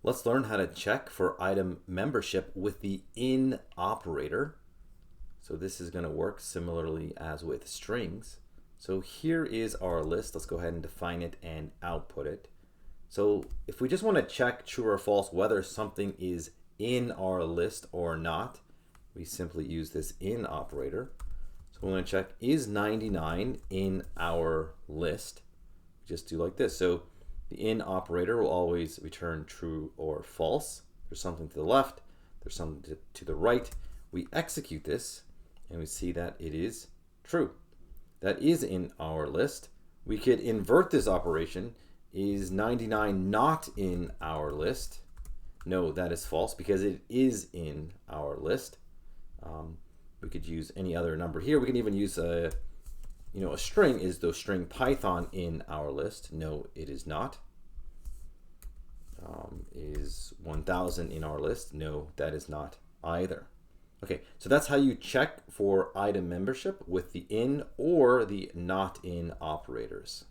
Let's learn how to check for item membership with the in operator. So this is going to work similarly as with strings. So here is our list. Let's go ahead and define it and output it. So if we just want to check true or false whether something is in our list or not, we simply use this in operator. So we're going to check, is 99 in our list? Just do like this. So the in operator will always return true or false. There's something to the left, there's something to the right. We execute this and we see that it is true. That is in our list. We could invert this operation. Is 99 not in our list? No, that is false because it is in our list. We could use any other number here. We can even use a string. Is the string Python in our list? No, it is not. Is 1000 in our list? No, that is not either. Okay, so that's how you check for item membership with the in or the not in operators.